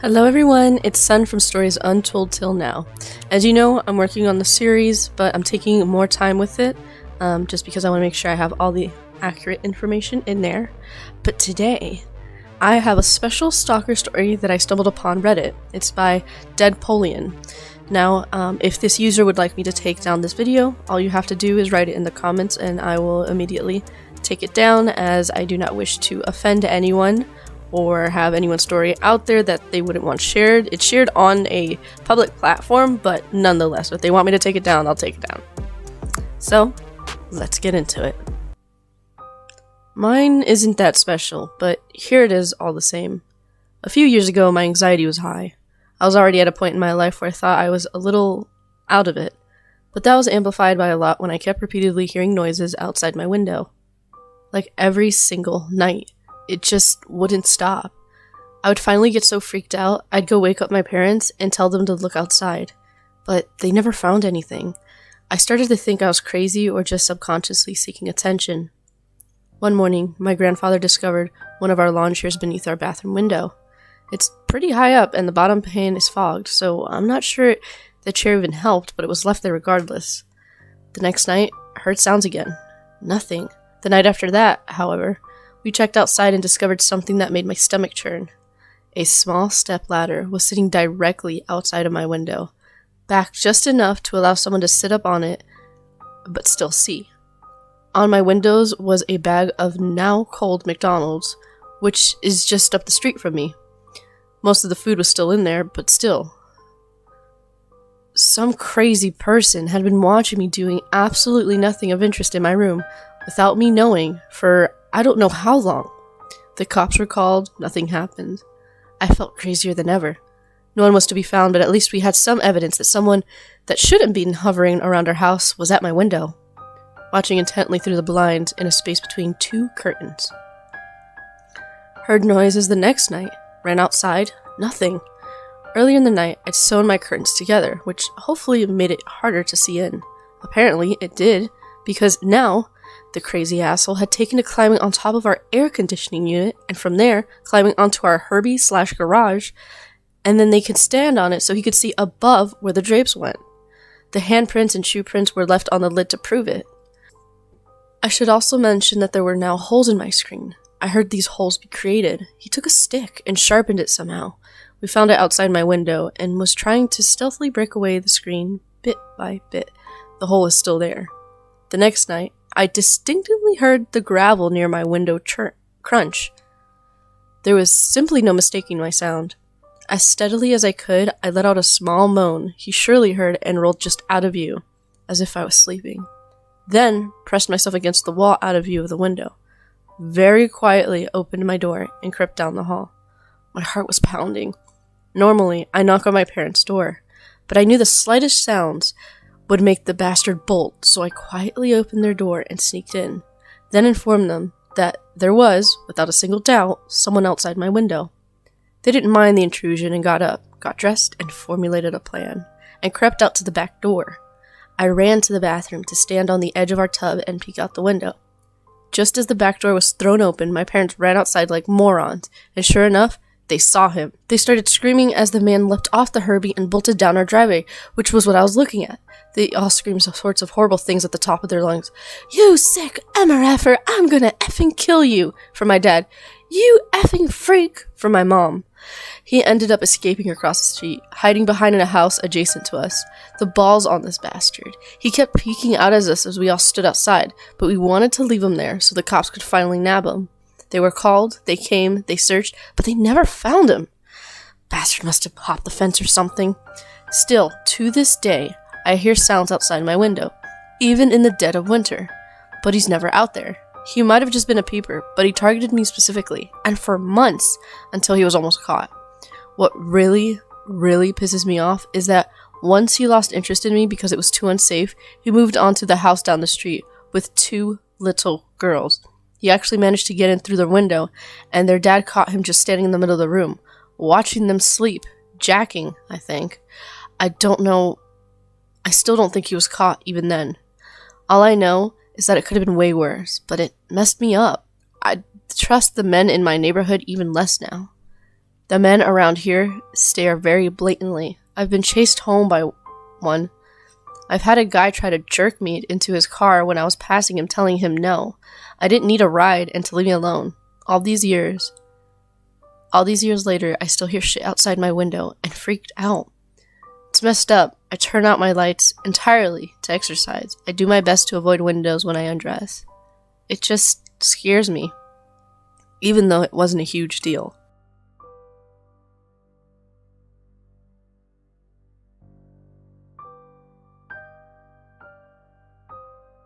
Hello everyone, it's Sun from Stories Untold Till Now. As you know, I'm working on the series, but I'm taking more time with it, just because I want to make sure I have all the accurate information in there. But today, I have a special Stalker story that I stumbled upon Reddit. It's by Deadpolian. Now, if this user would like me to take down this video, all you have to do is write it in the comments and I will immediately take it down, as I do not wish to offend anyone or have anyone's story out there that they wouldn't want shared. It's shared on a public platform, but nonetheless, if they want me to take it down, I'll take it down. So, let's get into it. Mine isn't that special, but here it is all the same. A few years ago, my anxiety was high. I was already at a point in my life where I thought I was a little out of it, but that was amplified by a lot when I kept repeatedly hearing noises outside my window. Like every single night. It just wouldn't stop. I would finally get so freaked out, I'd go wake up my parents and tell them to look outside. But they never found anything. I started to think I was crazy or just subconsciously seeking attention. One morning, my grandfather discovered one of our lawn chairs beneath our bathroom window. It's pretty high up and the bottom pane is fogged, so I'm not sure the chair even helped, but it was left there regardless. The next night, I heard sounds again. Nothing. The night after that, however, we checked outside and discovered something that made my stomach churn. A small step ladder was sitting directly outside of my window, back just enough to allow someone to sit up on it, but still see. On my windows was a bag of now cold McDonald's, which is just up the street from me. Most of the food was still in there, but still. Some crazy person had been watching me doing absolutely nothing of interest in my room, without me knowing, for I don't know how long. The cops were called, nothing happened. I felt crazier than ever. No one was to be found, but at least we had some evidence that someone that shouldn't be hovering around our house was at my window, watching intently through the blinds in a space between two curtains. Heard noises the next night, ran outside, nothing. Earlier in the night, I'd sewn my curtains together, which hopefully made it harder to see in. Apparently, it did, because now the crazy asshole had taken to climbing on top of our air conditioning unit, and from there, climbing onto our Herbie/garage, and then they could stand on it so he could see above where the drapes went. The handprints and shoe prints were left on the lid to prove it. I should also mention that there were now holes in my screen. I heard these holes be created. He took a stick and sharpened it somehow. We found it outside my window and was trying to stealthily break away the screen bit by bit. The hole is still there. The next night, I distinctly heard the gravel near my window crunch. There was simply no mistaking my sound. As steadily as I could, I let out a small moan he surely heard and rolled just out of view, as if I was sleeping. Then pressed myself against the wall out of view of the window. Very quietly opened my door and crept down the hall. My heart was pounding. Normally, I knock on my parents' door, but I knew the slightest sounds would make the bastard bolt, so I quietly opened their door and sneaked in, then informed them that there was, without a single doubt, someone outside my window. They didn't mind the intrusion and got up, got dressed, and formulated a plan, and crept out to the back door. I ran to the bathroom to stand on the edge of our tub and peek out the window. Just as the back door was thrown open, my parents ran outside like morons, and sure enough, they saw him. They started screaming as the man leapt off the Herbie and bolted down our driveway, which was what I was looking at. They all screamed all sorts of horrible things at the top of their lungs. "You sick MRFer, I'm gonna effing kill you," from my dad. "You effing freak," from my mom. He ended up escaping across the street, hiding behind a house adjacent to us. The balls on this bastard. He kept peeking out at us as we all stood outside, but we wanted to leave him there so the cops could finally nab him. They were called, they came, they searched, but they never found him. Bastard must have hopped the fence or something. Still, to this day, I hear sounds outside my window, even in the dead of winter. But he's never out there. He might have just been a peeper, but he targeted me specifically, and for months, until he was almost caught. What really, really pisses me off is that once he lost interest in me because it was too unsafe, he moved on to the house down the street with two little girls. He actually managed to get in through the window, and their dad caught him just standing in the middle of the room, watching them sleep, jacking, I think. I still don't think he was caught even then. All I know is that it could have been way worse, but it messed me up. I trust the men in my neighborhood even less now. The men around here stare very blatantly. I've been chased home by one. I've had a guy try to jerk me into his car when I was passing him, telling him no. I didn't need a ride and to leave me alone. All these years later, I still hear shit outside my window and freaked out. It's messed up. I turn out my lights entirely to exercise. I do my best to avoid windows when I undress. It just scares me, even though it wasn't a huge deal.